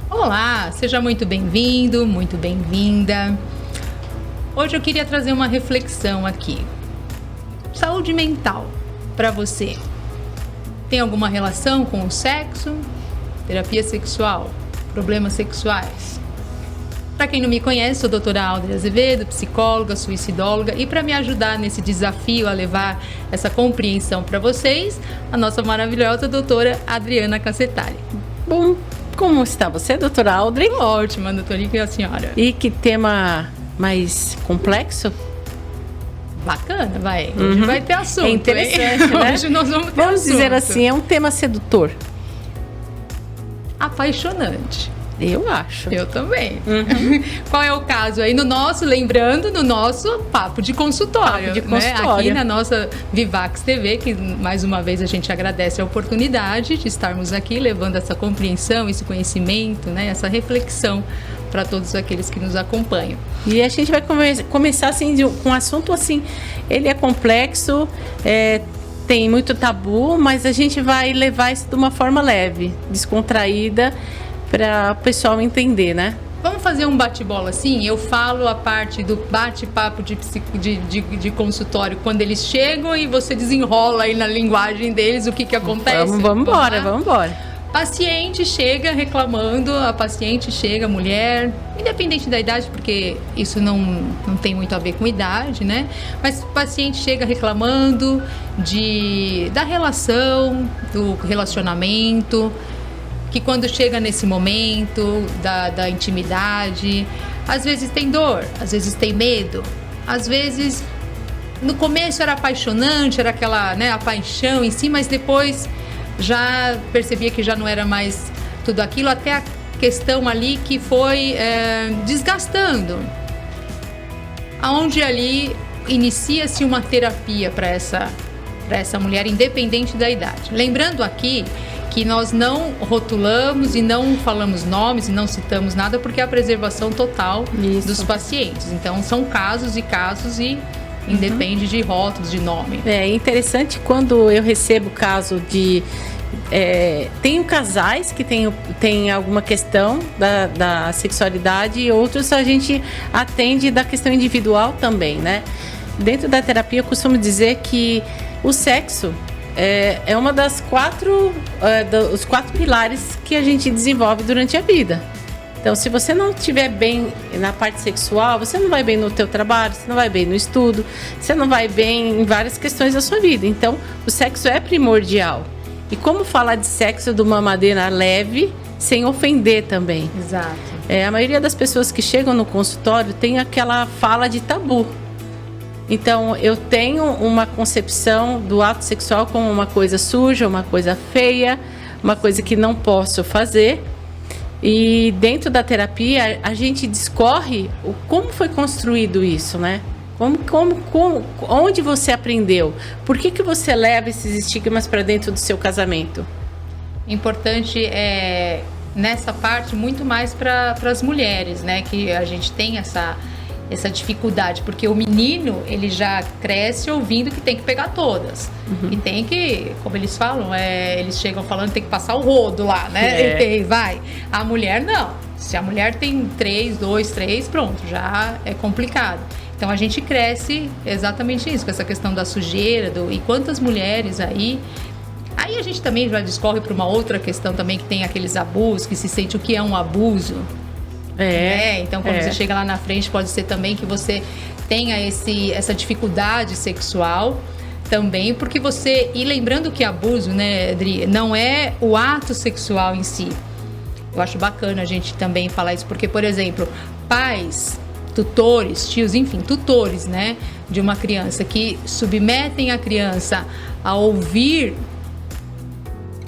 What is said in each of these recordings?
Olá, seja muito bem-vindo, muito bem-vinda. Hoje eu queria trazer uma reflexão aqui. Saúde mental para você. Tem alguma relação com o sexo? Terapia sexual? Problemas sexuais? Para quem não me conhece, sou a doutora Aldria Azevedo, psicóloga, suicidóloga, e para me ajudar nesse desafio a levar essa compreensão para vocês, a nossa maravilhosa doutora Adriana Cassetari. Bom, como está você, doutora Aldri? Ótima, doutora, e a senhora? E que tema mais complexo? Bacana, vai. Hoje vai ter assunto. É interessante, né? Hoje nós vamos ter Vamos assunto. dizer assim, é um tema sedutor. Apaixonante. Eu acho. Eu também. Qual é o caso aí? Lembrando, no nosso Papo de Consultório. Papo de Consultório. Aqui na nossa Vivax TV, que mais uma vez a gente agradece a oportunidade de estarmos aqui levando essa compreensão, esse conhecimento, né, essa reflexão para todos aqueles que nos acompanham. E a gente vai começar assim, com um assunto assim, ele é complexo, tem muito tabu, mas a gente vai levar isso de uma forma leve, descontraída, para o pessoal entender, né? Vamos fazer um bate-bola assim? Eu falo a parte do bate-papo de consultório quando eles chegam e você desenrola aí na linguagem deles o que acontece. Vamos embora. Paciente chega reclamando, a mulher, independente da idade, porque isso não tem muito a ver com idade, né? Mas o paciente chega reclamando da relação, do relacionamento, que quando chega nesse momento da intimidade, às vezes tem dor, às vezes tem medo, às vezes no começo era apaixonante, era aquela, né, a paixão em si, mas depois já percebia que já não era mais tudo aquilo, até a questão ali que foi desgastando, aonde ali inicia-se uma terapia para essa mulher, independente da idade. Lembrando aqui que nós não rotulamos e não falamos nomes e não citamos nada, porque é a preservação total dos pacientes. Então, são casos e independe de rótulos, de nome. É interessante quando eu recebo o caso de... tem casais que tem alguma questão da sexualidade e outros a gente atende da questão individual também, né? Dentro da terapia eu costumo dizer que o sexo é uma das os 4 pilares que a gente desenvolve durante a vida. Então, se você não estiver bem na parte sexual, você não vai bem no teu trabalho, você não vai bem no estudo, você não vai bem em várias questões da sua vida. Então, o sexo é primordial. E como falar de sexo de uma maneira leve, sem ofender também? Exato. A maioria das pessoas que chegam no consultório tem aquela fala de tabu. Então, eu tenho uma concepção do ato sexual como uma coisa suja, uma coisa feia, uma coisa que não posso fazer. E dentro da terapia, a gente discorre como foi construído isso, né? Onde você aprendeu? Por que você leva esses estigmas para dentro do seu casamento? Importante nessa parte muito mais para as mulheres, né? Que a gente tem essa dificuldade, porque o menino, ele já cresce ouvindo que tem que pegar todas. E tem que, como eles falam, eles chegam falando, tem que passar o rodo lá, né? Vai. A mulher, não. Se a mulher tem 2, 3, pronto, já é complicado. Então, a gente cresce exatamente isso, com essa questão da sujeira, e quantas mulheres aí a gente também já discorre para uma outra questão também, que tem aqueles abusos, que se sente o que é um abuso. Então quando você chega lá na frente, pode ser também que você tenha essa dificuldade sexual também, porque e lembrando que abuso, né, Adri, não é o ato sexual em si. Eu acho bacana a gente também falar isso, porque, por exemplo, pais, tutores, tios, enfim, tutores, né, de uma criança que submetem a criança a ouvir,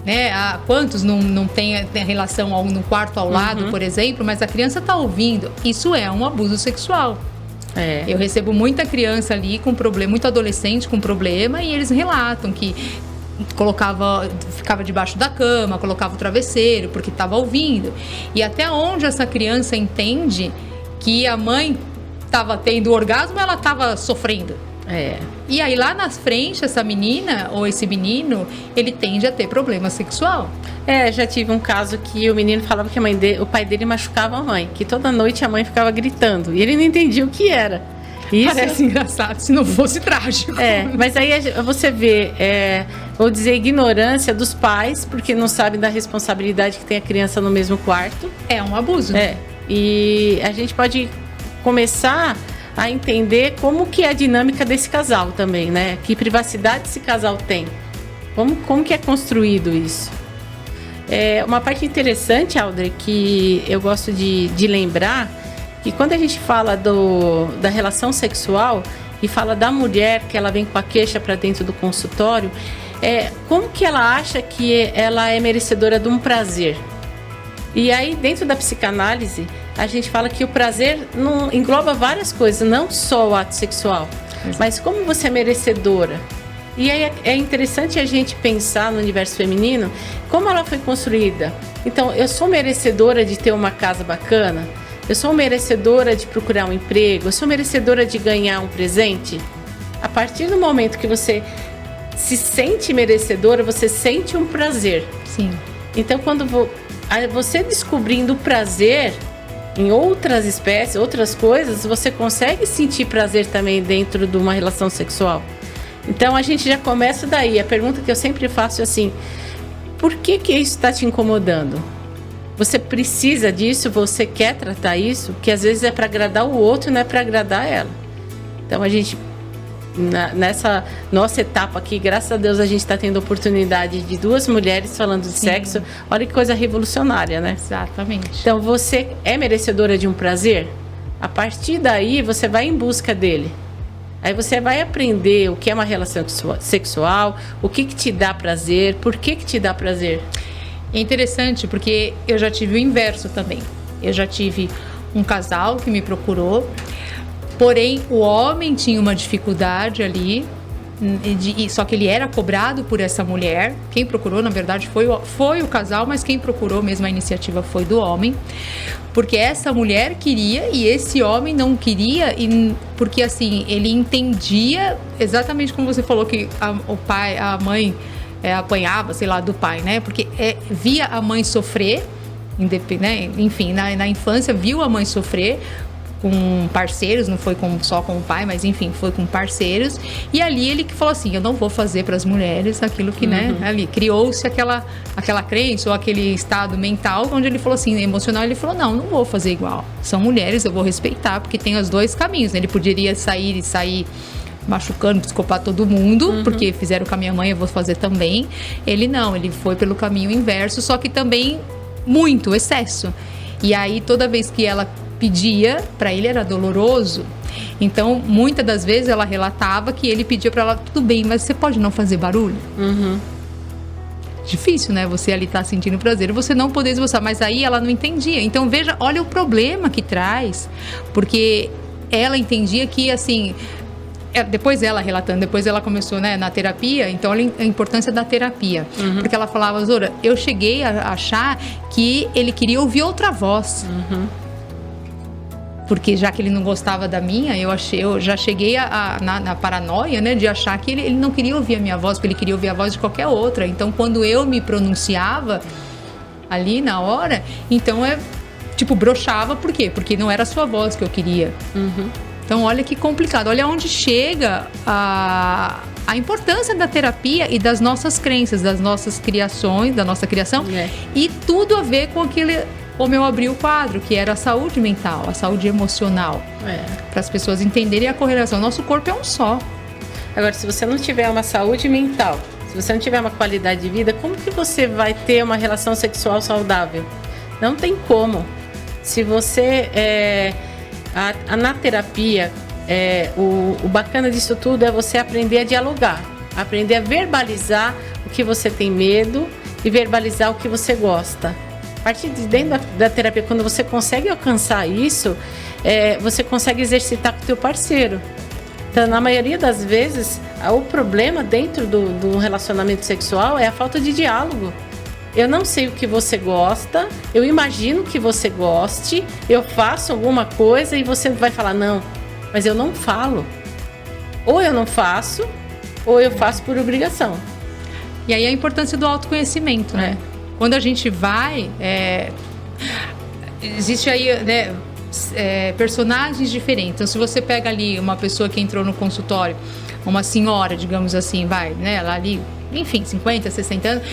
né? Quantos não tem relação no quarto ao lado, por exemplo, mas a criança está ouvindo. Isso é um abuso sexual. Eu recebo muita criança ali com problema, muito adolescente com problema, e eles relatam que ficava debaixo da cama, colocava o travesseiro porque estava ouvindo. E até onde essa criança entende que a mãe estava tendo orgasmo ou ela estava sofrendo. É. E aí lá na frente, essa menina ou esse menino, ele tende a ter problema sexual. Já tive um caso que o menino falava que o pai dele machucava a mãe, que toda noite a mãe ficava gritando e ele não entendia o que era. Isso... Parece engraçado, se não fosse trágico. Mas aí você vê, vou dizer, ignorância dos pais, porque não sabem da responsabilidade que tem a criança no mesmo quarto. É um abuso. E a gente pode começar a entender como que é a dinâmica desse casal também, né? Que privacidade esse casal tem. Como que é construído isso? Uma parte interessante, Audrey, que eu gosto de lembrar, que quando a gente fala da relação sexual e fala da mulher que ela vem com a queixa para dentro do consultório, como que ela acha que ela é merecedora de um prazer? E aí, dentro da psicanálise, a gente fala que o prazer não engloba várias coisas, não só o ato sexual, mas como você é merecedora. E aí é interessante a gente pensar no universo feminino, como ela foi construída. Então, eu sou merecedora de ter uma casa bacana, eu sou merecedora de procurar um emprego, eu sou merecedora de ganhar um presente. A partir do momento que você se sente merecedora, você sente um prazer. Sim. Então, quando você descobrindo o prazer em outras espécies, outras coisas, você consegue sentir prazer também dentro de uma relação sexual. Então, a gente já começa daí. A pergunta que eu sempre faço é assim: por que isso está te incomodando? Você precisa disso? Você quer tratar isso? Porque às vezes é para agradar o outro, não é para agradar ela. Então, a gente, nessa nossa etapa aqui, graças a Deus, a gente está tendo a oportunidade de 2 mulheres falando de sexo. Olha que coisa revolucionária, né? Exatamente. Então, você é merecedora de um prazer? A partir daí, você vai em busca dele. Aí você vai aprender o que é uma relação sexual, o que te dá prazer, por que te dá prazer. É interessante porque eu já tive o inverso também. Eu já tive um casal que me procurou, porém o homem tinha uma dificuldade ali, só que ele era cobrado por essa mulher. Quem procurou, na verdade, foi o casal, mas quem procurou mesmo a iniciativa foi do homem. Porque essa mulher queria e esse homem não queria, porque assim, ele entendia exatamente como você falou que a mãe apanhava, sei lá, do pai, né? Porque via a mãe sofrer, né? Enfim, na infância viu a mãe sofrer com parceiros, não foi só com o pai, mas enfim, foi com parceiros. E ali ele que falou assim: eu não vou fazer para as mulheres aquilo que, né, ali criou-se aquela crença ou aquele estado mental onde ele falou assim, emocional, ele falou: não vou fazer igual. São mulheres, eu vou respeitar, porque tem os dois caminhos, né? Ele poderia sair machucando, psicopar todo mundo, porque fizeram com a minha mãe, eu vou fazer também. Ele não, ele foi pelo caminho inverso, só que também muito excesso. E aí toda vez que ela pedia, para ele era doloroso. Então, muitas das vezes ela relatava que ele pedia para ela: tudo bem, mas você pode não fazer barulho? Difícil, né? Você ali tá sentindo prazer e você não poder esboçar. Mas aí ela não entendia. Então, veja, olha o problema que traz. Porque ela entendia que, assim... Depois ela relatando, depois ela começou, né, na terapia. Então, olha a importância da terapia. Porque ela falava: Zora, eu cheguei a achar que ele queria ouvir outra voz. Porque já que ele não gostava da minha, eu já cheguei na paranoia, né, de achar que ele não queria ouvir a minha voz, porque ele queria ouvir a voz de qualquer outra. Então, quando eu me pronunciava ali na hora, então broxava. Por quê? Porque não era a sua voz que eu queria. Então, olha que complicado. Olha onde chega a importância da terapia e das nossas crenças, das nossas criações, da nossa criação. E tudo a ver com como eu abri o quadro, que era a saúde mental, a saúde emocional. Para as pessoas entenderem a correlação. Nosso corpo é um só. Agora, se você não tiver uma saúde mental, se você não tiver uma qualidade de vida, como que você vai ter uma relação sexual saudável? Não tem como. Se você... na terapia, o bacana disso tudo é você aprender a dialogar, aprender a verbalizar o que você tem medo e verbalizar o que você gosta. A partir de dentro da terapia, quando você consegue alcançar isso, você consegue exercitar com o teu parceiro. Então, na maioria das vezes, o problema dentro do relacionamento sexual é a falta de diálogo. Eu não sei o que você gosta, eu imagino que você goste, eu faço alguma coisa e você vai falar: não, mas eu não falo. Ou eu não faço, ou eu faço por obrigação. E aí a importância do autoconhecimento, né? Quando a gente vai... existe aí, né, personagens diferentes. Então, se você pega ali uma pessoa que entrou no consultório, uma senhora, digamos assim, né? Ela ali, enfim, 50, 60 anos...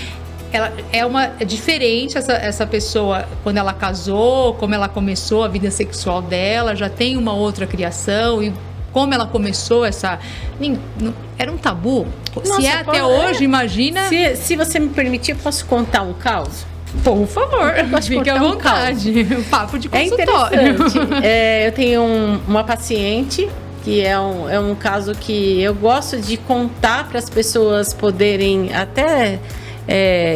É diferente essa pessoa quando ela casou, como ela começou a vida sexual dela, já tem uma outra criação e como ela começou era um tabu. Nossa, se é até hoje, imagina. Se você me permitir, eu posso contar um caos? Por favor, fique à vontade. Papo de consultório. É interessante. Eu tenho uma paciente que é um caso que eu gosto de contar para as pessoas poderem até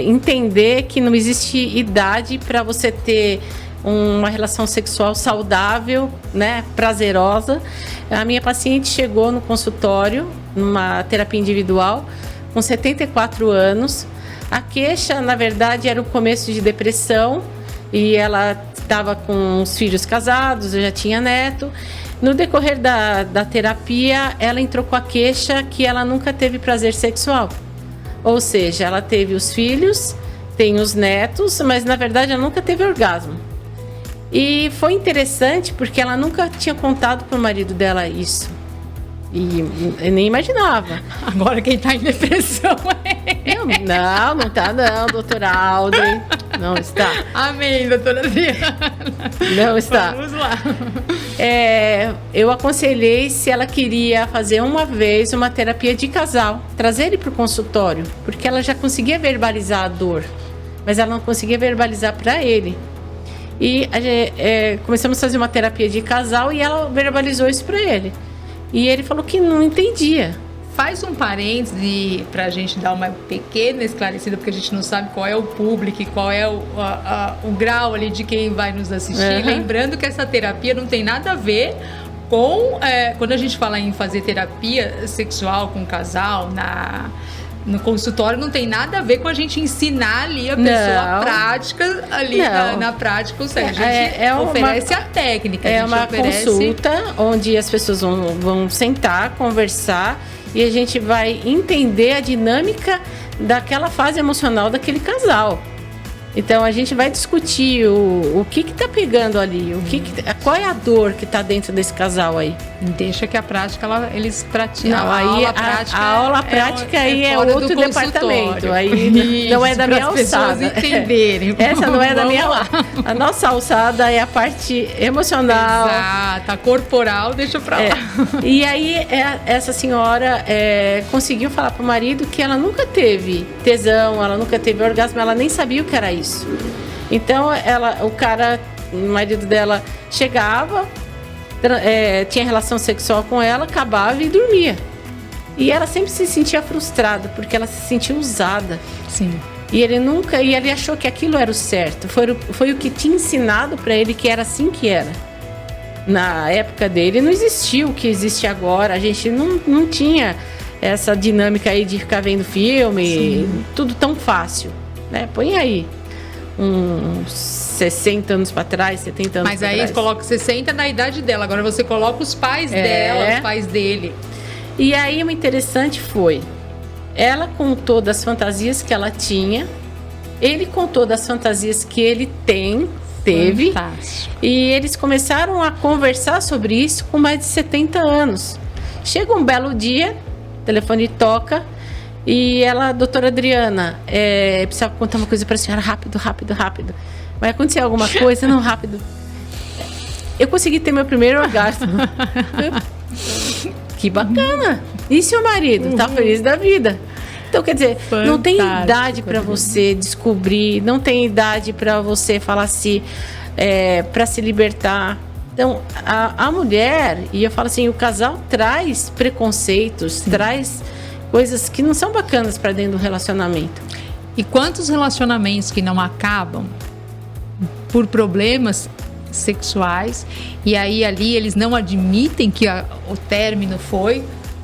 entender que não existe idade para você ter uma relação sexual saudável, né, prazerosa. A minha paciente chegou no consultório, numa terapia individual, com 74 anos. A queixa, na verdade, era o começo de depressão e ela estava com os filhos casados, já tinha neto. No decorrer da terapia, ela entrou com a queixa que ela nunca teve prazer sexual. Ou seja, ela teve os filhos, tem os netos, mas na verdade ela nunca teve orgasmo. E foi interessante porque ela nunca tinha contado para o marido dela isso. E eu nem imaginava. Agora quem está em depressão Não está não, doutora Audrey. Não está. Amém, doutora Adriana. Não está. Vamos lá. Eu aconselhei se ela queria fazer uma vez uma terapia de casal, trazer ele para o consultório, porque ela já conseguia verbalizar a dor, mas ela não conseguia verbalizar para ele. E começamos a fazer uma terapia de casal e ela verbalizou isso para ele. E ele falou que não entendia. Faz um parêntese para a gente dar uma pequena esclarecida, porque a gente não sabe qual é o público e qual é o grau ali de quem vai nos assistir. Uhum. Lembrando que essa terapia não tem nada a ver com... quando a gente fala em fazer terapia sexual com o casal no consultório, não tem nada a ver com a gente ensinar ali a pessoa a prática ali na prática, ou seja, a gente oferece a técnica. É uma consulta onde as pessoas vão sentar, conversar e a gente vai entender a dinâmica daquela fase emocional daquele casal. Então a gente vai discutir o que está pegando ali, qual é a dor que está dentro desse casal aí. Deixa que a prática eles praticam. Não, aí a aula prática aí é outro departamento. Aí não é da minha alçada. As pessoas entenderem. Essa não é da minha alçada. A nossa alçada é a parte emocional. Exato, a corporal deixa pra lá. E aí essa senhora conseguiu falar pro marido que ela nunca teve tesão, ela nunca teve orgasmo, ela nem sabia o que era isso. Então o marido dela chegava, tinha relação sexual com ela, acabava e dormia. E ela sempre se sentia frustrada, porque ela se sentia usada. Sim. E ele achou que aquilo era o certo. Foi o que tinha ensinado para ele que era assim que era. Na época dele não existia o que existe agora. A gente não tinha essa dinâmica aí de ficar vendo filme. Sim. Tudo tão fácil, né? Põe aí uns 60 anos para trás, 70 anos. Mas aí trás. Coloca 60 na idade dela. Agora você coloca os pais dela, os pais dele. E aí o interessante foi, ela contou das fantasias que ela tinha, ele contou das fantasias que ele teve. Fantástico. E eles começaram a conversar sobre isso com mais de 70 anos. Chega um belo dia, o telefone toca, e ela, doutora Adriana, precisava contar uma coisa para a senhora, rápido. Vai acontecer alguma coisa? Não, rápido. Eu consegui ter meu primeiro orgasmo. Que bacana. E seu marido? Tá feliz da vida. Então, quer dizer, fantástico, não tem idade para você descobrir, não tem idade para você falar assim, para se libertar. Então, a mulher, e eu falo assim, o casal traz preconceitos, traz coisas que não são bacanas para dentro do relacionamento. E quantos relacionamentos que não acabam por problemas sexuais, e aí ali eles não admitem que o término foi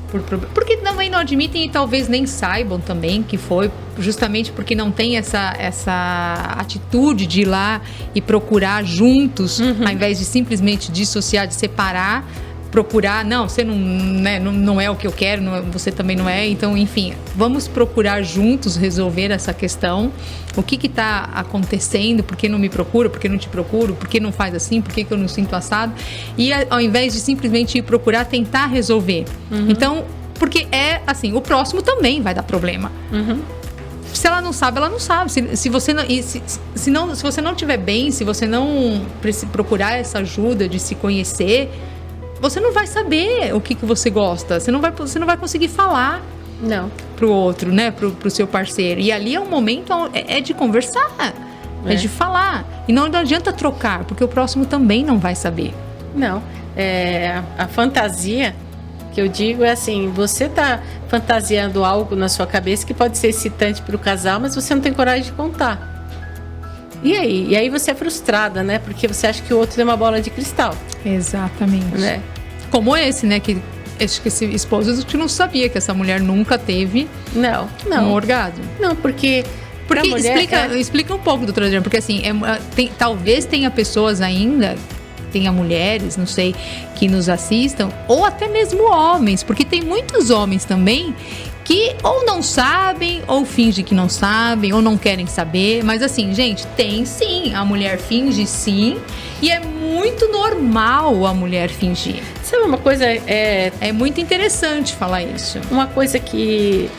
por problema, porque também não admitem e talvez nem saibam também que foi justamente porque não tem essa atitude de ir lá e procurar juntos, ao invés de simplesmente dissociar, de separar, procurar, não, você não, né, não é o que eu quero, você também não é, então, enfim, vamos procurar juntos resolver essa questão, o que está acontecendo, por que não me procura, por que não te procuro, por que não faz assim, por que eu não sinto assado, e ao invés de simplesmente ir procurar, tentar resolver. Então, porque é assim, o próximo também vai dar problema. Se ela não sabe, ela não sabe. Se você não estiver bem, se você não procurar essa ajuda de se conhecer, você não vai saber o que você gosta. Você não vai conseguir falar pro outro, né? Pro seu parceiro. E ali é um momento de conversar, é de falar. E não adianta trocar, porque o próximo também não vai saber. Não. A fantasia que eu digo é assim, você tá fantasiando algo na sua cabeça que pode ser excitante para o casal, mas você não tem coragem de contar. E aí você é frustrada, né? Porque você acha que o outro tem uma bola de cristal. Exatamente. Né? Como esse, né? Que acho que esse esposo que não sabia que essa mulher nunca teve um orgasmo. Não, porque mulher explica um pouco, doutora Adriana, porque assim, talvez tenha pessoas ainda, tenha mulheres, não sei, que nos assistam, ou até mesmo homens, porque tem muitos homens também que ou não sabem, ou fingem que não sabem, ou não querem saber, mas assim, gente, tem sim, a mulher finge sim, e é muito normal a mulher fingir. Sabe uma coisa? É muito interessante falar isso. Uma coisa que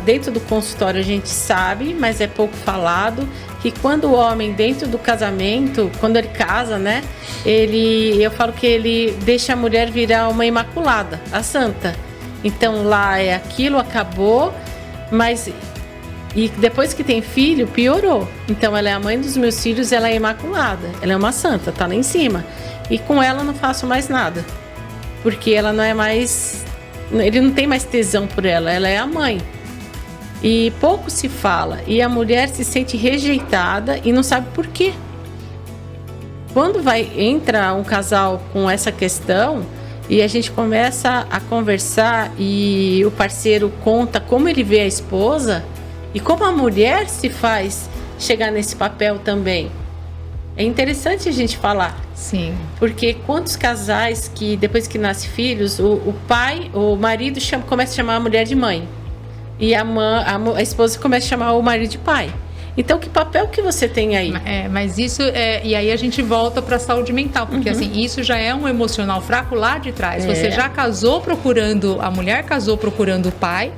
dentro do consultório a gente sabe, mas é pouco falado, que quando o homem dentro do casamento, quando ele casa, né, eu falo que ele deixa a mulher virar uma imaculada, a santa. Então lá é aquilo, acabou, mas e depois que tem filho, piorou. Então ela é a mãe dos meus filhos, ela é imaculada, ela é uma santa, tá lá em cima. E com ela eu não faço mais nada, porque ela não é mais, ele não tem mais tesão por ela é a mãe. E pouco se fala, e a mulher se sente rejeitada e não sabe por quê. Quando entra um casal com essa questão e a gente começa a conversar e o parceiro conta como ele vê a esposa e como a mulher se faz chegar nesse papel também. É interessante a gente falar. Sim. Porque quantos casais que depois que nascem filhos, o marido começa a chamar a mulher de mãe. E a esposa começa a chamar o marido de pai. Então, que papel que você tem aí? Mas isso e aí a gente volta para a saúde mental, porque assim, isso já é um emocional fraco lá de trás. Você já casou procurando, a mulher casou procurando o pai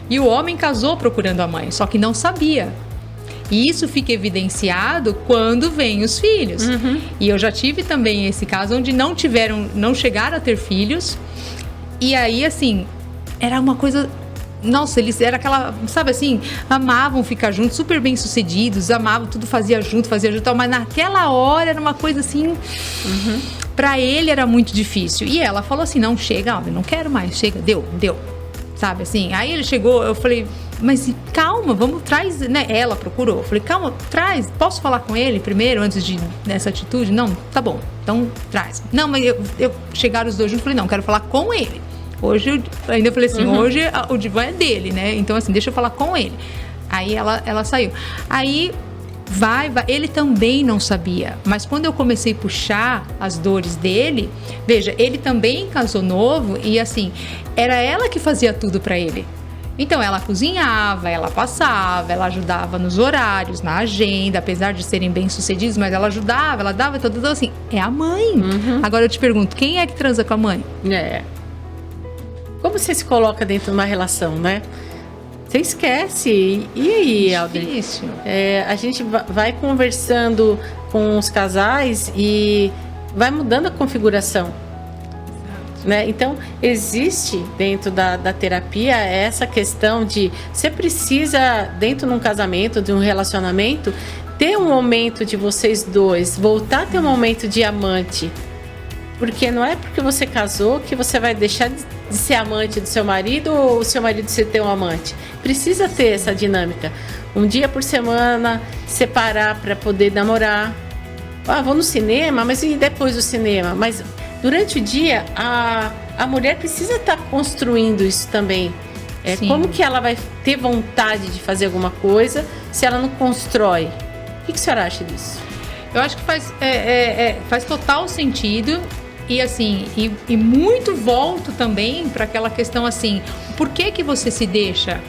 e o homem casou procurando a mãe, só que não sabia. E isso fica evidenciado quando vêm os filhos. E eu já tive também esse caso onde não chegaram a ter filhos. E aí, assim, era uma coisa... Nossa, eles eram aquela, sabe assim, amavam ficar juntos, super bem sucedidos, amavam, tudo fazia junto, mas naquela hora era uma coisa assim, pra ele era muito difícil. E ela falou assim, não, chega, eu não quero mais, chega, deu, sabe assim. Aí ele chegou, eu falei, mas calma, traz, né? Ela procurou, eu falei, calma, traz, posso falar com ele primeiro, antes dessa atitude? Não, tá bom, então traz. Não, mas eu chegaram os dois juntos, falei, não, quero falar com ele. Hoje, ainda falei assim, hoje o divã é dele, né? Então, assim, deixa eu falar com ele. Aí ela saiu. Aí, vai, ele também não sabia. Mas quando eu comecei a puxar as dores dele, veja, ele também casou novo e, assim, era ela que fazia tudo pra ele. Então, ela cozinhava, ela passava, ela ajudava nos horários, na agenda, apesar de serem bem-sucedidos, mas ela ajudava, ela dava tudo, então, assim, é a mãe. Agora, eu te pergunto, quem é que transa com a mãe? Como você se coloca dentro de uma relação, né? Você esquece. E aí, Aldrin? Difícil. A gente vai conversando com os casais e vai mudando a configuração. Né? Então, existe dentro da terapia essa questão de você precisa, dentro de um casamento, de um relacionamento, ter um momento de vocês dois, voltar a ter um momento de amante. Porque não é porque você casou que você vai deixar de ser amante do seu marido ou o seu marido ser teu amante. Precisa ter essa dinâmica. Um dia por semana, separar para poder namorar. Vou no cinema, mas e depois do cinema? Mas durante o dia, a mulher precisa estar construindo isso também. Como que ela vai ter vontade de fazer alguma coisa se ela não constrói? O que a senhora acha disso? Eu acho que faz total sentido. E assim, e muito volto também para aquela questão assim, por que você se deixa?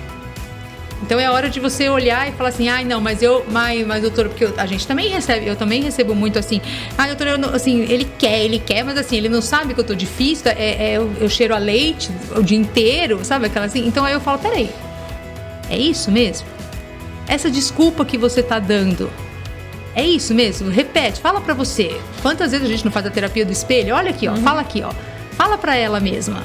Então é hora de você olhar e falar assim, não, mas doutor, porque a gente também recebe, eu também recebo muito assim, doutor, assim, ele quer, mas assim, ele não sabe que eu tô difícil, eu cheiro a leite o dia inteiro, sabe aquela assim? Então aí eu falo, peraí, é isso mesmo? Essa desculpa que você tá dando, é isso mesmo? Repete, fala pra você. Quantas vezes a gente não faz a terapia do espelho? Olha aqui, ó, fala aqui, ó. Fala pra ela mesma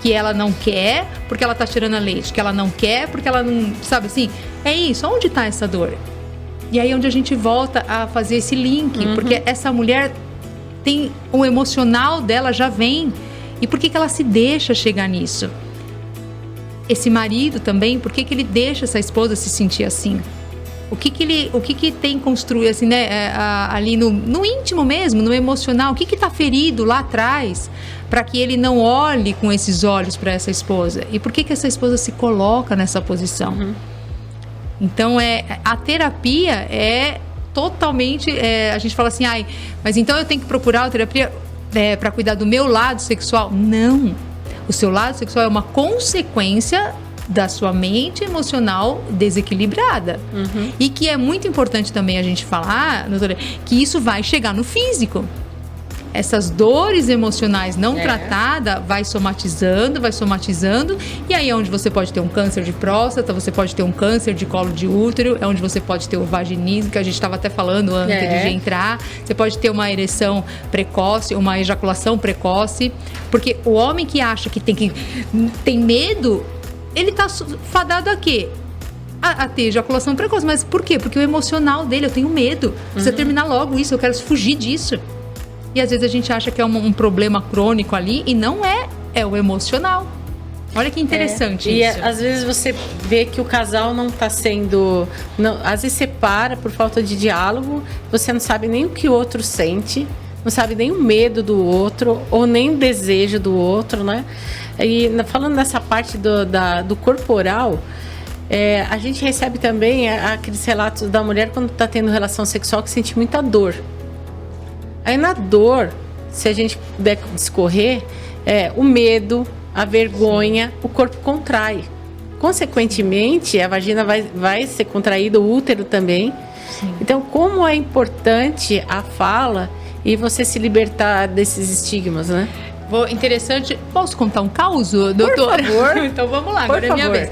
que ela não quer porque ela tá tirando a leite, que ela não quer porque ela não... Sabe assim? É isso, onde tá essa dor? E aí é onde a gente volta a fazer esse link, porque essa mulher tem... O emocional dela já vem. E por que ela se deixa chegar nisso? Esse marido também, por que ele deixa essa esposa se sentir assim? O que tem construído assim, né, ali no íntimo mesmo, no emocional? O que tá ferido lá atrás para que ele não olhe com esses olhos para essa esposa? E por que essa esposa se coloca nessa posição? Então, a terapia é totalmente... a gente fala assim, mas então eu tenho que procurar a terapia para cuidar do meu lado sexual? Não. O seu lado sexual é uma consequência da sua mente emocional desequilibrada. E que é muito importante também a gente falar, doutora, que isso vai chegar no físico. Essas dores emocionais não tratadas vai somatizando, e aí é onde você pode ter um câncer de próstata, você pode ter um câncer de colo de útero, é onde você pode ter o vaginismo, que a gente estava até falando antes de entrar, você pode ter uma ereção precoce, uma ejaculação precoce, porque o homem que acha que tem medo, ele tá fadado a quê? A ter ejaculação precoce. Mas por quê? Porque o emocional dele, eu tenho medo. Precisa terminar logo isso, eu quero fugir disso. E às vezes a gente acha que é um problema crônico ali, e não é o emocional. Olha que interessante isso. E às vezes você vê que o casal não está sendo... às vezes separa por falta de diálogo, você não sabe nem o que o outro sente, não sabe nem o medo do outro, ou nem o desejo do outro, né? E falando dessa parte do corporal, a gente recebe também aqueles relatos da mulher quando está tendo relação sexual que sente muita dor. Aí na dor, se a gente puder discorrer, o medo, a vergonha, o corpo contrai. Consequentemente, a vagina vai ser contraída, o útero também. Sim. Então, como é importante a fala e você se libertar desses estigmas, né? Interessante. Posso contar um caos, doutora? Por favor. Então vamos lá, agora é minha vez.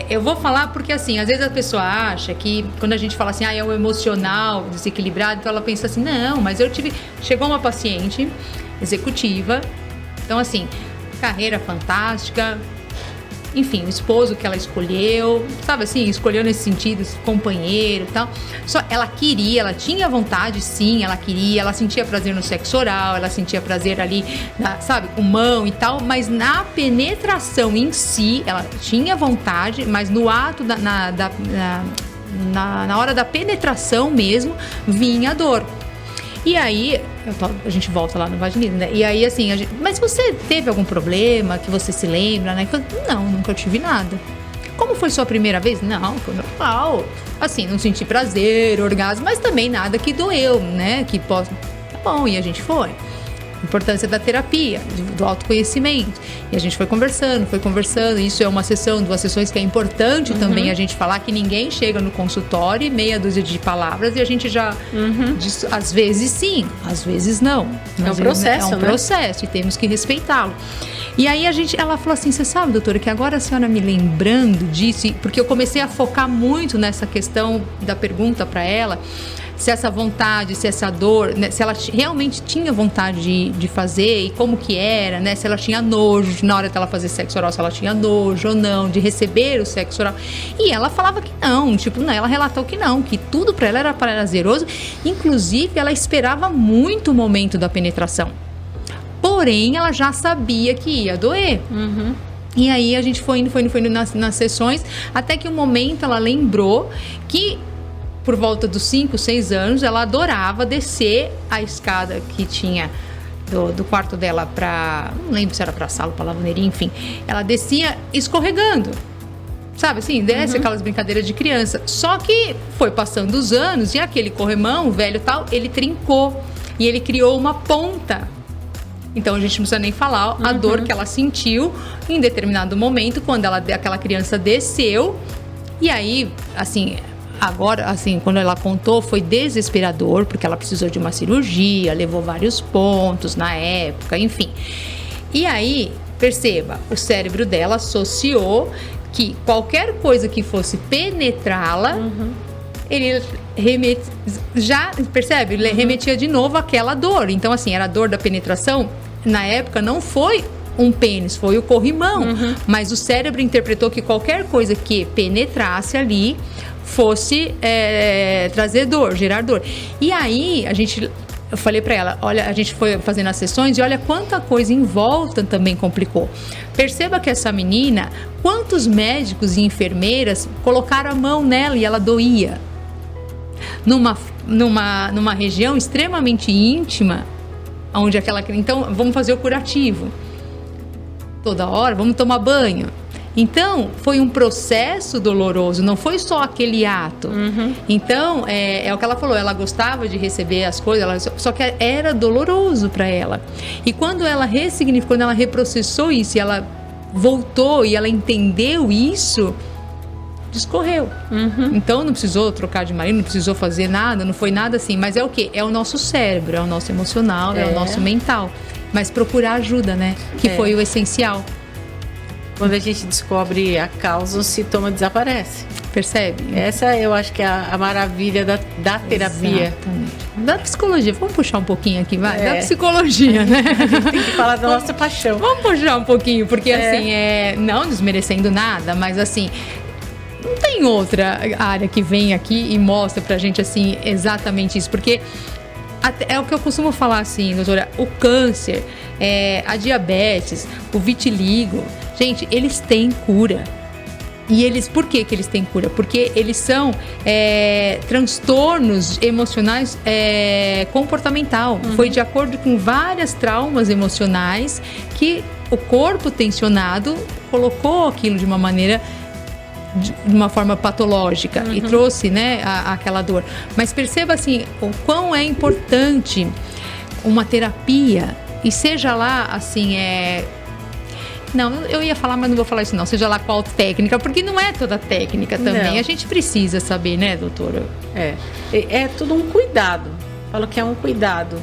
Eu vou falar porque, assim, às vezes a pessoa acha que quando a gente fala assim, é o emocional desequilibrado, então ela pensa assim, não, mas chegou uma paciente executiva, então assim, carreira fantástica, enfim, o esposo que ela escolheu, sabe assim, escolheu nesse sentido, esse companheiro e tal. Só ela tinha vontade, sim, ela sentia prazer no sexo oral, ela sentia prazer ali, sabe, com mão e tal, mas na penetração em si, ela tinha vontade, mas no ato, na hora da penetração mesmo, vinha a dor. E aí, a gente volta lá no vaginismo, né? E aí, assim, mas você teve algum problema que você se lembra, né? Não, nunca tive nada. Como foi sua primeira vez? Não, foi normal. Assim, não senti prazer, orgasmo, mas também nada que doeu, né? Que possa... Tá bom, e a gente foi. Importância da terapia, do autoconhecimento. E a gente foi conversando. Isso é uma sessão, 2 sessões que é importante também a gente falar que ninguém chega no consultório e meia dúzia de palavras e a gente já diz, às vezes sim, às vezes não. É um processo, né? Processo e temos que respeitá-lo. E aí ela falou assim, você sabe, doutora, que agora a senhora me lembrando disso, porque eu comecei a focar muito nessa questão da pergunta para ela, se essa vontade, se essa dor, né, se ela realmente tinha vontade de fazer e como que era, né? Se ela tinha nojo na hora dela fazer sexo oral, se ela tinha nojo ou não de receber o sexo oral. E ela falava que não, ela relatou que não, que tudo para ela era prazeroso. Inclusive, ela esperava muito o momento da penetração. Porém, ela já sabia que ia doer. E aí a gente foi indo nas sessões, até que um momento ela lembrou que por volta dos 5, 6 anos, ela adorava descer a escada que tinha do quarto dela para... Não lembro se era para a sala, para a lavanderia, enfim. Ela descia escorregando. Sabe assim? Desce aquelas brincadeiras de criança. Só que foi passando os anos e aquele corrimão, velho tal, ele trincou. E ele criou uma ponta Então a gente não precisa nem falar a dor que ela sentiu em determinado momento, quando aquela criança desceu. E aí, assim, agora, assim, quando ela contou, foi desesperador, porque ela precisou de uma cirurgia, levou vários pontos na época, enfim. E aí, perceba, o cérebro dela associou que qualquer coisa que fosse penetrá-la, ele percebe? Ele remetia de novo àquela dor. Então, assim, era a dor da penetração. Na época, não foi um pênis, foi o corrimão. Mas o cérebro interpretou que qualquer coisa que penetrasse ali fosse trazer dor, gerar dor. E aí, eu falei pra ela, olha, a gente foi fazendo as sessões e olha quanta coisa em volta também complicou. Perceba que essa menina, quantos médicos e enfermeiras colocaram a mão nela e ela doía. Numa região extremamente íntima, onde então vamos fazer o curativo. Toda hora, vamos tomar banho. Então, foi um processo doloroso, não foi só aquele ato. Então, é o que ela falou, ela gostava de receber as coisas, só que era doloroso para ela. E quando ela ressignificou, quando ela reprocessou isso, e ela voltou e ela entendeu isso, discorreu. Então, não precisou trocar de marido, não precisou fazer nada, não foi nada assim. Mas é o quê? É o nosso cérebro, é o nosso emocional, é o nosso mental. Mas procurar ajuda, né? Que foi o essencial. Quando a gente descobre a causa, o sintoma desaparece. Percebe? Essa eu acho que é a maravilha da terapia. Exatamente. Da psicologia. Vamos puxar um pouquinho aqui, vai? Da psicologia, né? A gente tem que falar da nossa paixão. Vamos puxar um pouquinho, porque assim, não desmerecendo nada, mas assim, não tem outra área que vem aqui e mostra pra gente assim, exatamente isso. Porque é o que eu costumo falar assim, doutora, o câncer, a diabetes, o vitiligo, gente, eles têm cura. E por que eles têm cura? Porque eles são transtornos emocionais comportamental. Foi de acordo com vários traumas emocionais que o corpo tensionado colocou aquilo de uma forma patológica e trouxe, né, aquela dor. Mas perceba assim, o quão é importante uma terapia, e seja lá assim, não, eu ia falar, mas não vou falar isso não, seja lá qual técnica, porque não é toda técnica também. Não. A gente precisa saber, né, doutora? É tudo um cuidado. Falo que é um cuidado.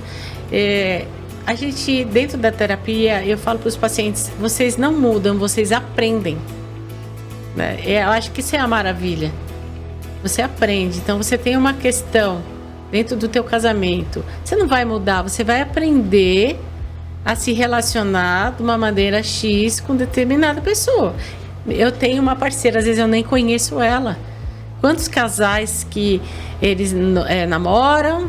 A gente, dentro da terapia, eu falo para os pacientes, vocês não mudam, vocês aprendem. Eu acho que isso é a maravilha. Você aprende. Então, você tem uma questão dentro do teu casamento. Você não vai mudar, você vai aprender a se relacionar de uma maneira X com determinada pessoa. Eu tenho uma parceira, às vezes eu nem conheço ela. Quantos casais que eles namoram,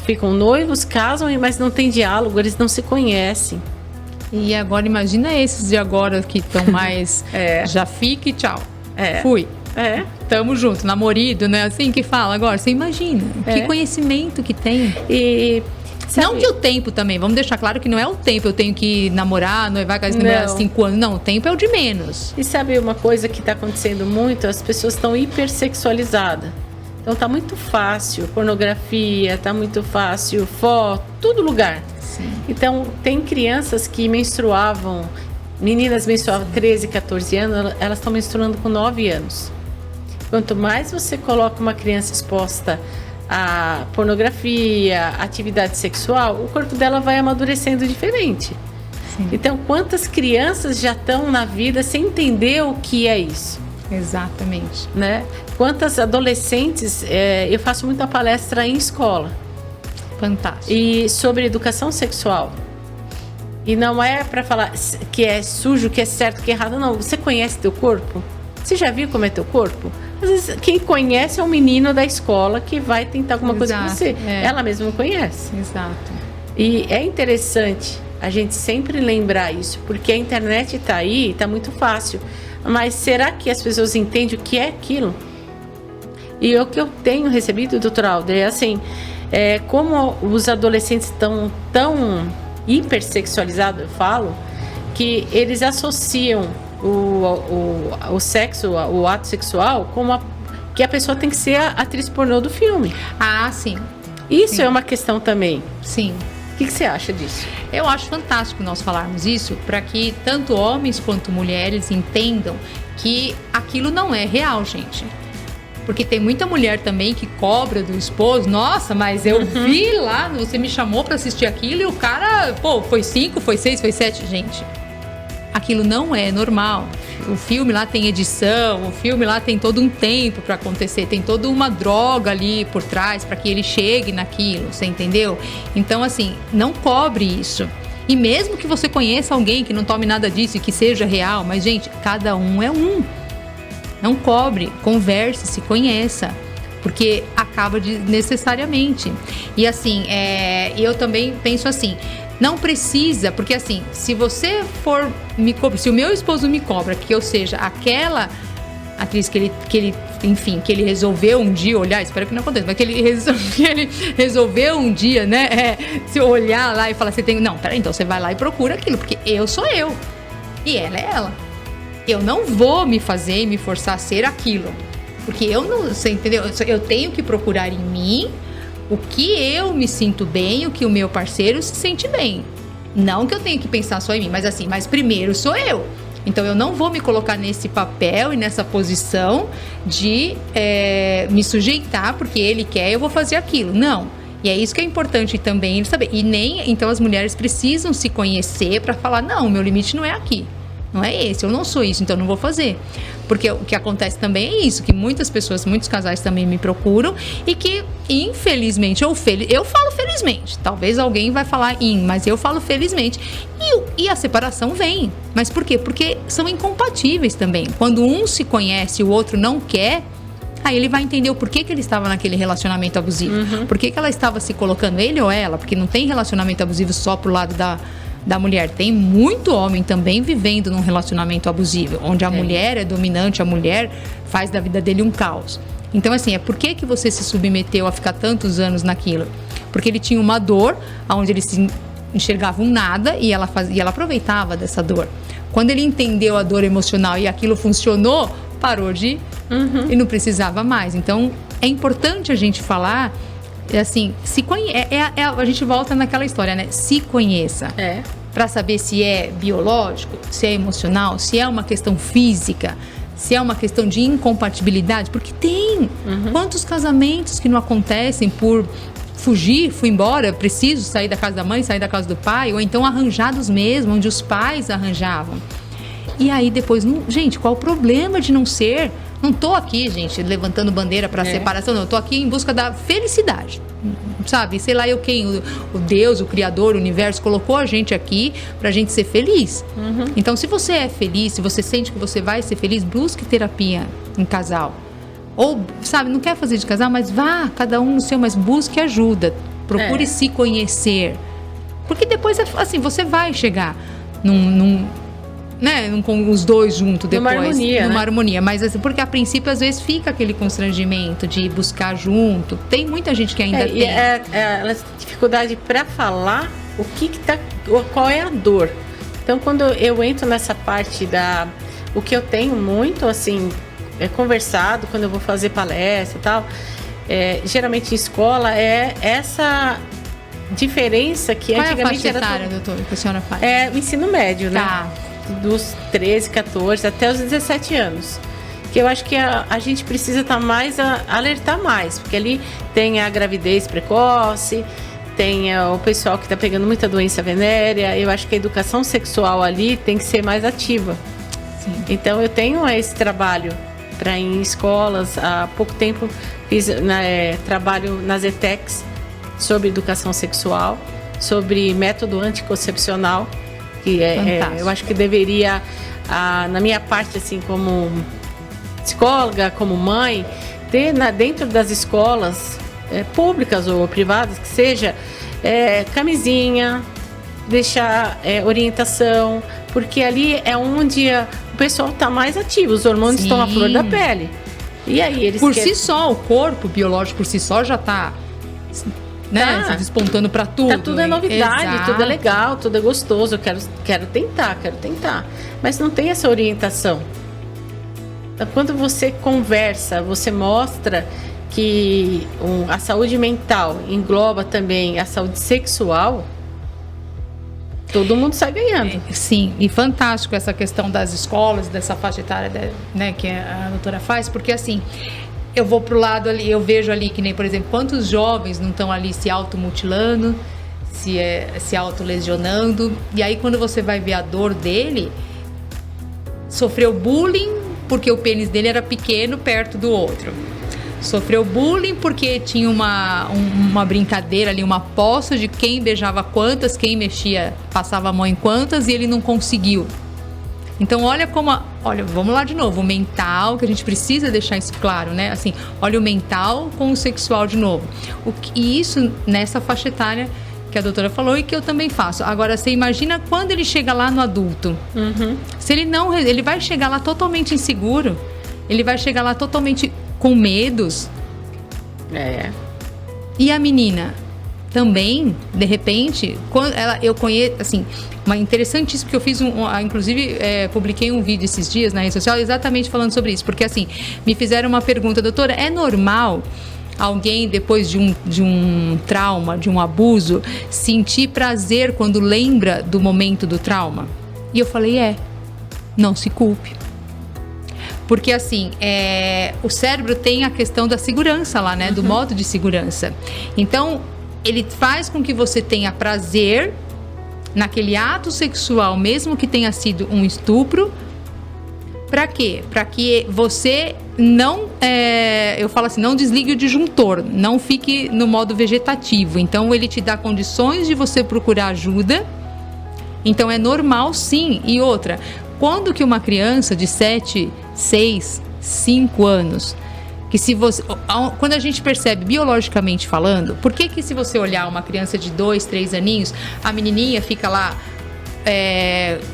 ficam noivos, casam, mas não tem diálogo, eles não se conhecem. E agora imagina esses de agora que estão mais já fica e tchau. Fui. Tamo junto, namorido, né? Assim que fala agora. Você imagina que conhecimento que tem. E não que o tempo também, vamos deixar claro que não é o tempo, eu tenho que namorar, noivar, namorar 5 anos. Não, o tempo é o de menos. E sabe uma coisa que está acontecendo muito? As pessoas estão hipersexualizadas. Então tá muito fácil, pornografia, tá muito fácil, foto, todo lugar. Sim. Então tem crianças que menstruavam, meninas menstruavam 13, 14 anos, elas estão menstruando com 9 anos. Quanto mais você coloca uma criança exposta a pornografia, atividade sexual, o corpo dela vai amadurecendo diferente. Sim. Então, quantas crianças já estão na vida sem entender o que é isso? Exatamente. Né? Quantas adolescentes, eu faço muita palestra em escola. Fantástico. E sobre educação sexual. E não é para falar que é sujo, que é certo, que é errado. Não, você conhece teu corpo? Você já viu como é teu corpo? Às vezes, quem conhece é um menino da escola que vai tentar alguma coisa com você. Ela mesma não conhece. Exato. E é interessante a gente sempre lembrar isso, porque a internet está aí, está muito fácil. Mas será que as pessoas entendem o que é aquilo? E o que eu tenho recebido, doutora Audrey, é assim, como os adolescentes estão tão hipersexualizados, eu falo, que eles associam o sexo, o ato sexual, como que a pessoa tem que ser a atriz pornô do filme. Ah, sim. Isso é uma questão também. Sim. que você acha disso? Eu acho fantástico nós falarmos isso para que tanto homens quanto mulheres entendam que aquilo não é real, gente. Porque tem muita mulher também que cobra do esposo. Nossa, mas eu vi lá, você me chamou para assistir aquilo e o cara, foi 5, foi 6, foi 7. Gente, aquilo não é normal. O filme lá tem edição, o filme lá tem todo um tempo para acontecer, tem toda uma droga ali por trás para que ele chegue naquilo, você entendeu? Então, assim, não cobre isso. E mesmo que você conheça alguém que não tome nada disso e que seja real, mas, gente, cada um é um. Não cobre, converse, se conheça, porque acaba necessariamente. E assim, eu também penso assim, não precisa, porque assim, se você for me cobrar, se o meu esposo me cobra que eu seja aquela atriz que ele resolveu um dia olhar, espero que não aconteça, mas que ele resolveu um dia, né, se olhar lá e falar, então você vai lá e procura aquilo, porque eu sou eu, e ela é ela. Eu não vou me fazer e me forçar a ser aquilo, porque eu não, você entendeu? Eu tenho que procurar em mim o que eu me sinto bem, o que o meu parceiro se sente bem. Não que eu tenha que pensar só em mim, mas primeiro sou eu. Então eu não vou me colocar nesse papel e nessa posição de me sujeitar porque ele quer, eu vou fazer aquilo. Não. E é isso que é importante também saber. Então as mulheres precisam se conhecer para falar, não, o meu limite não é aqui. Não é esse, eu não sou isso, então eu não vou fazer. Porque o que acontece também é isso, que muitas pessoas, muitos casais também me procuram e que, infelizmente, eu falo felizmente, talvez alguém vai falar mas eu falo felizmente. E a separação vem. Mas por quê? Porque são incompatíveis também. Quando um se conhece e o outro não quer, aí ele vai entender o porquê que ele estava naquele relacionamento abusivo. Por que ela estava se colocando, ele ou ela, porque não tem relacionamento abusivo só pro lado da mulher, tem muito homem também vivendo num relacionamento abusivo, onde a mulher é dominante, a mulher faz da vida dele um caos. Então, assim, por que você se submeteu a ficar tantos anos naquilo? Porque ele tinha uma dor, onde ele se enxergava um nada e ela aproveitava dessa dor. Quando ele entendeu a dor emocional e aquilo funcionou, parou de e não precisava mais. Então, é importante a gente falar, assim, a gente volta naquela história, né? Se conheça. Para saber se é biológico, se é emocional, se é uma questão física, se é uma questão de incompatibilidade, porque tem. Quantos casamentos que não acontecem por fugir, fui embora, preciso sair da casa da mãe, sair da casa do pai, ou então arranjados mesmo, onde os pais arranjavam. E aí depois, gente, qual o problema de não ser? Não tô aqui, gente, levantando bandeira para separação, não. Eu tô aqui em busca da felicidade, sabe? Sei lá eu quem, o Deus, o Criador, o Universo, colocou a gente aqui pra gente ser feliz. Então, se você é feliz, se você sente que você vai ser feliz, busque terapia em casal. Ou, sabe, não quer fazer de casal, mas vá, cada um no seu, mas busque ajuda. Procure se conhecer. Porque depois, assim, você vai chegar com os dois juntos depois. Numa harmonia. Mas assim, porque a princípio, às vezes, fica aquele constrangimento de buscar junto. Tem muita gente que ainda tem. A dificuldade para falar qual é a dor. Então, quando eu entro nessa parte o que eu tenho muito, assim, conversado, quando eu vou fazer palestra e tal, geralmente em escola, é essa diferença que qual antigamente é a faixa etária, doutor, que a senhora faz? É o ensino médio, né? Tá. Dos 13, 14 até os 17 anos. Que eu acho que a gente precisa alertar mais, porque ali tem a gravidez precoce, tem o pessoal que está pegando muita doença venérea. Eu acho que a educação sexual ali tem que ser mais ativa. Sim. Então eu tenho esse trabalho para ir em escolas. Há pouco tempo fiz trabalho nas ETECs sobre educação sexual, sobre método anticoncepcional, que eu acho que deveria, na minha parte, assim, como psicóloga, como mãe, ter dentro das escolas públicas ou privadas, que seja camisinha, deixar orientação, porque ali é onde o pessoal está mais ativo, os hormônios estão à flor da pele. E aí eles si só, o corpo biológico por si só já está despontando para tudo. Tudo é novidade, tudo é legal, tudo é gostoso. Eu quero tentar. Mas não tem essa orientação. Então, quando você conversa, você mostra que a saúde mental engloba também a saúde sexual, todo mundo sai ganhando. Sim, e fantástico essa questão das escolas, dessa faixa etária, né, que a doutora faz, porque assim, eu vou pro lado ali, eu vejo ali que nem, por exemplo, quantos jovens não estão ali se automutilando, se autolesionando, e aí quando você vai ver a dor dele, sofreu bullying porque o pênis dele era pequeno perto do outro. Sofreu bullying porque tinha uma brincadeira ali, uma aposta de quem beijava quantas, quem mexia, passava a mão em quantas, e ele não conseguiu. Então olha vamos lá de novo, o mental, que a gente precisa deixar isso claro, né? Assim, olha o mental com o sexual de novo. E isso nessa faixa etária que a doutora falou e que eu também faço. Agora, você imagina quando ele chega lá no adulto. Se ele vai chegar lá totalmente inseguro, ele vai chegar lá totalmente com medos. E a menina também, de repente, quando eu conheço, assim, uma interessantíssima, que eu fiz inclusive publiquei um vídeo esses dias na rede social exatamente falando sobre isso, porque assim, me fizeram uma pergunta: doutora, é normal alguém, depois de um trauma, de um abuso, sentir prazer quando lembra do momento do trauma? E eu falei, não se culpe. Porque assim, o cérebro tem a questão da segurança lá, né? Do modo de segurança. Então, ele faz com que você tenha prazer naquele ato sexual, mesmo que tenha sido um estupro. Para quê? Para que você não, eu falo assim, não desligue o disjuntor, não fique no modo vegetativo. Então, ele te dá condições de você procurar ajuda. Então, é normal, sim. E outra, quando que uma criança de 7, 6, 5 anos, quando a gente percebe biologicamente falando, por que se você olhar uma criança de 2, 3 aninhos, a menininha fica lá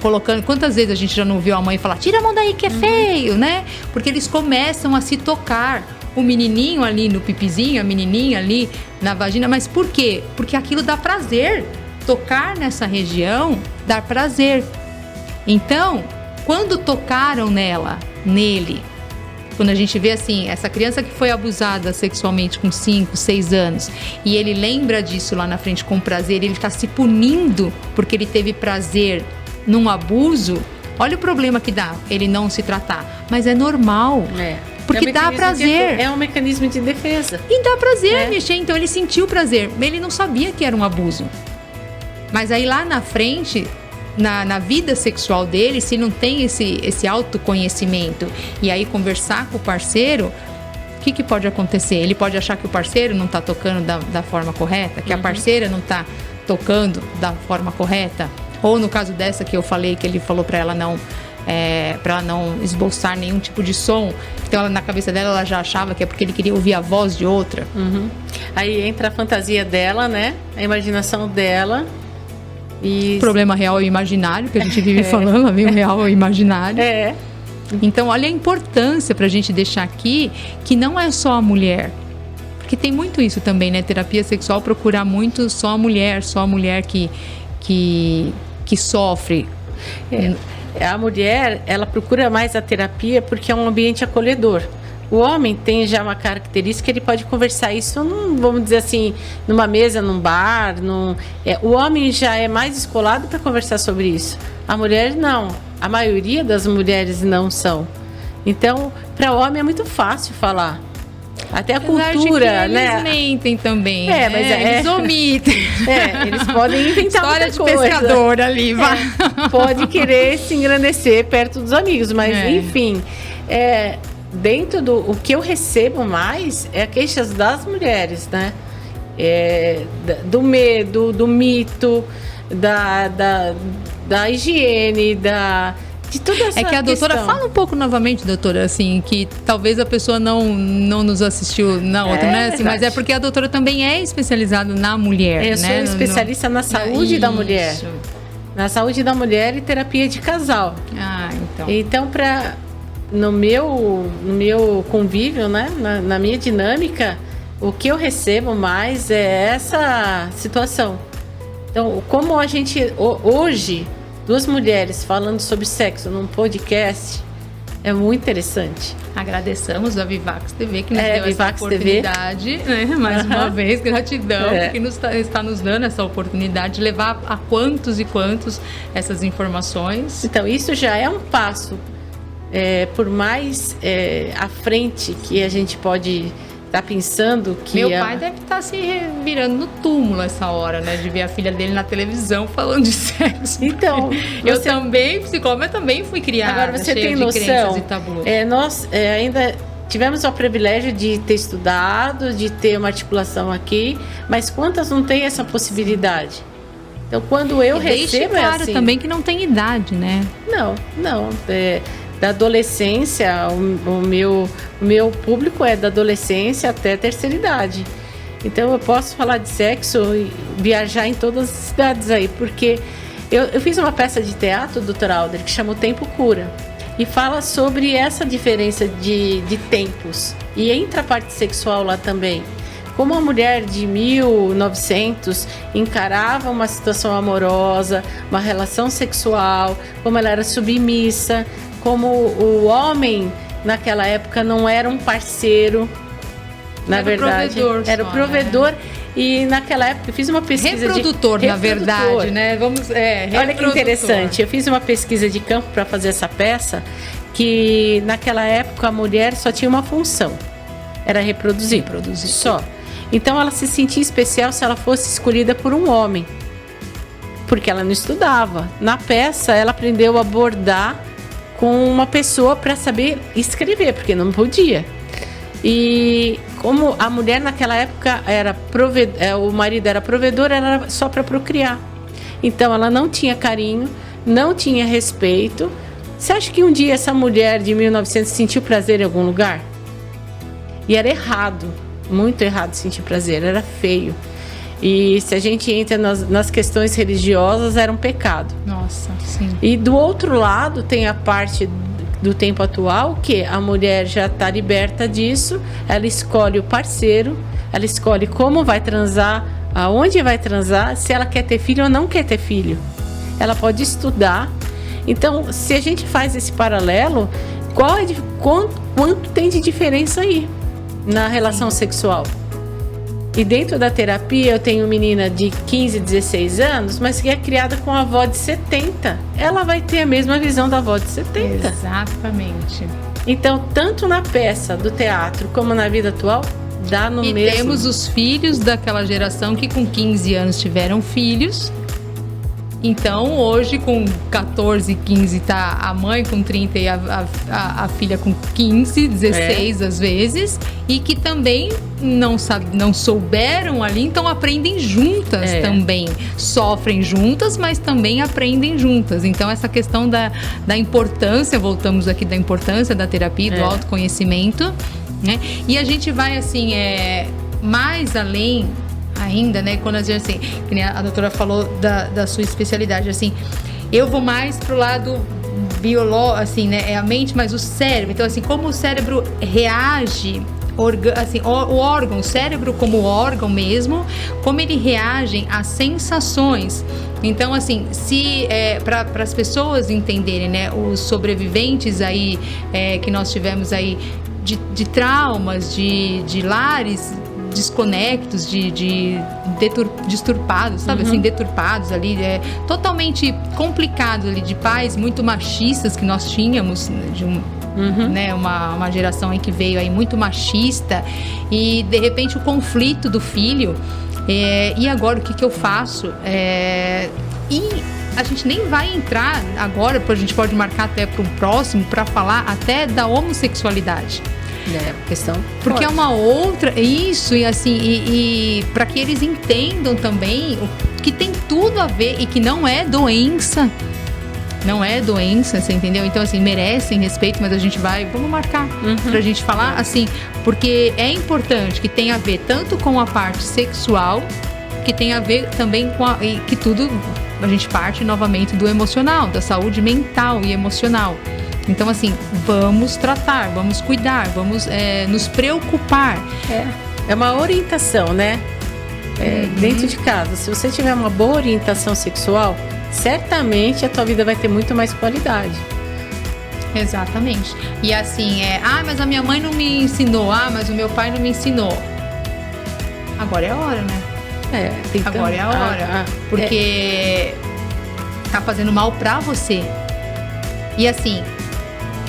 colocando, quantas vezes a gente já não viu a mãe falar, tira a mão daí que é feio, né? Porque eles começam a se tocar, o menininho ali no pipizinho, a menininha ali na vagina. Mas por quê? Porque aquilo dá prazer, tocar nessa região dá prazer. Então, quando tocaram nele, quando a gente vê assim, essa criança que foi abusada sexualmente com 5, 6 anos, e ele lembra disso lá na frente com prazer, ele está se punindo porque ele teve prazer num abuso, olha o problema que dá ele não se tratar. Mas é normal. Porque dá prazer. É um mecanismo de defesa. E dá prazer mexer, então ele sentiu prazer, ele não sabia que era um abuso. Mas aí lá na frente, na vida sexual dele, se não tem esse autoconhecimento e aí conversar com o parceiro, o que pode acontecer? Ele pode achar que o parceiro não está tocando da forma correta, que a parceira não está tocando da forma correta, ou no caso dessa que eu falei, que ele falou para ela não esboçar nenhum tipo de som. Então na cabeça dela ela já achava que é porque ele queria ouvir a voz de outra. Aí entra a fantasia dela, né? A imaginação dela. E problema real e imaginário, que a gente vive falando, viu? Real e imaginário. Então, olha a importância pra gente deixar aqui que não é só a mulher. Porque tem muito isso também, né? Terapia sexual procura muito só a mulher que sofre. A mulher, ela procura mais a terapia porque é um ambiente acolhedor. O homem tem já uma característica, ele pode conversar isso, vamos dizer assim, numa mesa, num bar. O homem já é mais descolado para conversar sobre isso. A mulher não. A maioria das mulheres não são. Então, para o homem é muito fácil falar. Até a cultura, né? Eles mentem também. Mas eles omitem. Eles podem inventar história muita coisa. De pescador ali, vai. Pode querer se engrandecer perto dos amigos, mas enfim, dentro o que eu recebo mais é queixas das mulheres, né? Do medo, do mito, da higiene, de toda essa que a doutora questão. Fala um pouco novamente, doutora, assim, que talvez a pessoa não nos assistiu na outra, né? Assim, mas é porque a doutora também é especializada na mulher, Eu sou especialista na saúde da mulher. Na saúde da mulher e terapia de casal. Então, no meu convívio, né? Na minha dinâmica, o que eu recebo mais é essa situação. Então, como a gente hoje, duas mulheres falando sobre sexo num podcast, É muito interessante. Agradecemos a Vivax TV que nos deu essa Vivax oportunidade, né? Mais uma vez, gratidão, que está nos dando essa oportunidade de levar a quantos e quantos essas informações. Então, isso já é um passo, por mais à frente que a gente pode estar pensando que... Meu pai deve estar se virando no túmulo essa hora, né? De ver a filha dele na televisão falando de sexo. Então, eu também, psicóloga, também fui criada. Agora você cheia tem de noção, crenças e tabus. Nós ainda tivemos o privilégio de ter estudado, de ter uma articulação aqui, mas quantas não tem essa possibilidade? Então, quando eu recebo claro assim, também que não tem idade, né? Não. Da adolescência, o meu público é da adolescência até a terceira idade. Então eu posso falar de sexo e viajar em todas as cidades aí, porque eu fiz uma peça de teatro, Dr. Alder, que chama O Tempo Cura, e fala sobre essa diferença de tempos, e entra a parte sexual lá também. Como a mulher de 1900 encarava uma situação amorosa, uma relação sexual, como ela era submissa, como o homem naquela época não era um parceiro, na verdade, era o provedor. Né? E naquela época eu fiz uma pesquisa reprodutor, na verdade, né? Olha que interessante, eu fiz uma pesquisa de campo para fazer essa peça, que naquela época a mulher só tinha uma função, era reproduzir. Só. Então ela se sentia especial se ela fosse escolhida por um homem, porque ela não estudava. Na peça ela aprendeu a bordar com uma pessoa para saber escrever, porque não podia. E como a mulher naquela época o marido era provedor, ela era só para procriar. Então ela não tinha carinho, não tinha respeito. Você acha que um dia essa mulher de 1900 sentiu prazer em algum lugar? E era errado, muito errado sentir prazer, era feio. E se a gente entra nas questões religiosas, era um pecado. Nossa, sim. E do outro lado tem a parte do tempo atual, que a mulher já está liberta disso, ela escolhe o parceiro, ela escolhe como vai transar, aonde vai transar, se ela quer ter filho ou não quer ter filho. Ela pode estudar. Então, se a gente faz esse paralelo, quanto tem de diferença aí na relação sexual? E dentro da terapia eu tenho menina de 15, 16 anos, mas que é criada com a avó de 70. Ela vai ter a mesma visão da avó de 70. Exatamente. Então, tanto na peça do teatro como na vida atual, dá no mesmo. E temos os filhos daquela geração que com 15 anos tiveram filhos. Então, hoje, com 14, 15, tá a mãe com 30 e a filha com 15, 16 às vezes, e que também não souberam ali, então aprendem juntas também. Sofrem juntas, mas também aprendem juntas. Então, essa questão da importância, voltamos aqui da importância da terapia, do autoconhecimento, né? E a gente vai, assim, mais além ainda, né, quando a gente, assim, que a doutora falou da sua especialidade, assim, eu vou mais pro lado biológico, assim, né, é a mente, mas o cérebro, então, assim, como o cérebro reage, assim, o órgão, o cérebro como órgão mesmo, como ele reage às sensações. Então, assim, se para as pessoas entenderem, né, os sobreviventes aí que nós tivemos aí de traumas, de lares desconectos, disturpados, sabe, assim, deturpados ali, totalmente complicados ali, de pais muito machistas que nós tínhamos, né, uma geração aí que veio aí muito machista, e de repente o conflito do filho, e agora o que eu faço? E a gente nem vai entrar agora, a gente pode marcar até para um próximo, para falar até da homossexualidade. Questão porque é uma outra, isso, e assim, e para que eles entendam também que tem tudo a ver e que não é doença, você entendeu? Então, assim, merecem respeito, mas a gente vamos marcar pra gente falar, assim, porque é importante, que tem a ver tanto com a parte sexual, que tem a ver também com e que tudo, a gente parte novamente do emocional, da saúde mental e emocional. Então, assim, vamos tratar, vamos cuidar, vamos nos preocupar. É uma orientação, né? Dentro de casa. Se você tiver uma boa orientação sexual, certamente a tua vida vai ter muito mais qualidade. Exatamente. E assim, mas a minha mãe não me ensinou, mas o meu pai não me ensinou. Agora é a hora, né? Agora é a hora. Porque tá fazendo mal pra você. E assim,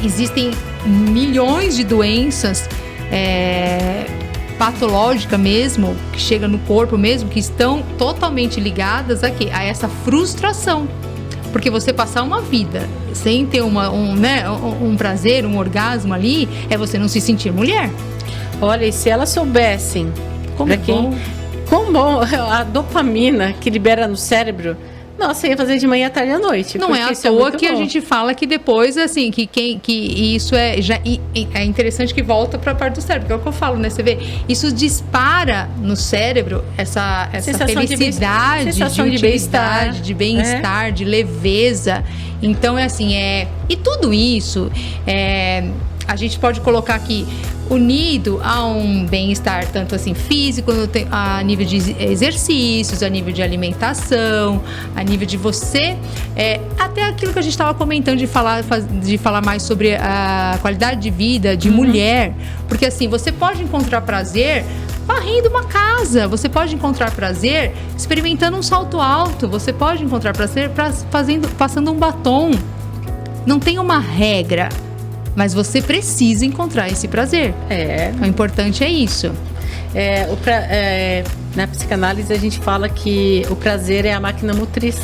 existem milhões de doenças patológicas mesmo, que chegam no corpo mesmo, que estão totalmente ligadas a essa frustração. Porque você passar uma vida sem ter um prazer, um orgasmo ali, é você não se sentir mulher. Olha, e se elas soubessem como bom a dopamina que libera no cérebro, nossa, ia fazer de manhã, à tarde e à noite. Não é à toa que a gente fala que depois, assim, que isso é interessante que volta para a parte do cérebro, que é o que eu falo, né? Você vê, isso dispara no cérebro essa felicidade, sensação de bem-estar, de leveza. Então, e tudo isso, a gente pode colocar aqui unido a um bem-estar tanto assim físico, a nível de exercícios, a nível de alimentação, a nível de você, até aquilo que a gente estava comentando de falar mais sobre a qualidade de vida de mulher, porque assim, você pode encontrar prazer varrendo uma casa, você pode encontrar prazer experimentando um salto alto, você pode encontrar prazer passando um batom. Não tem uma regra, mas você precisa encontrar esse prazer. O importante é isso. Na psicanálise a gente fala que o prazer é a máquina motriz.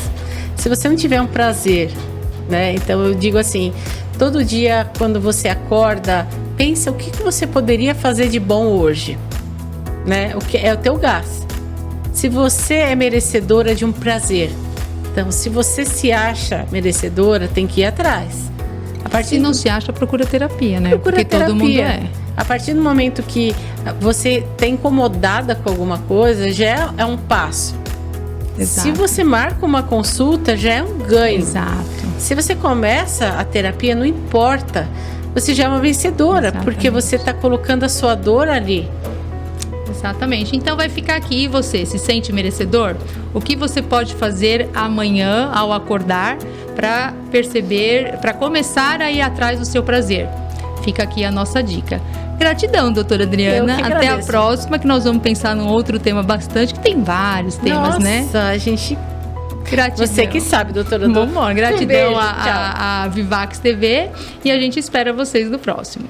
Se você não tiver um prazer, né? Então eu digo assim, todo dia quando você acorda, pensa o que você poderia fazer de bom hoje, né? O que é o teu gás. Se você é merecedora de um prazer, então se você se acha merecedora, tem que ir atrás. Se não se acha, procura terapia, né? Porque todo mundo A partir do momento que você está incomodada com alguma coisa, já é um passo. Exato. Se você marca uma consulta, já é um ganho. Exato. Se você começa a terapia, não importa. Você já é uma vencedora, porque você está colocando a sua dor ali. Exatamente. Então vai ficar aqui, você se sente merecedor? O que você pode fazer amanhã ao acordar para perceber, para começar a ir atrás do seu prazer? Fica aqui a nossa dica. Gratidão, doutora Adriana. Até a próxima, que nós vamos pensar num outro tema bastante, que tem vários temas, né? Nossa, a gente... Gratidão. Você que sabe, doutora. Bom, gratidão à Vivax TV e a gente espera vocês no próximo.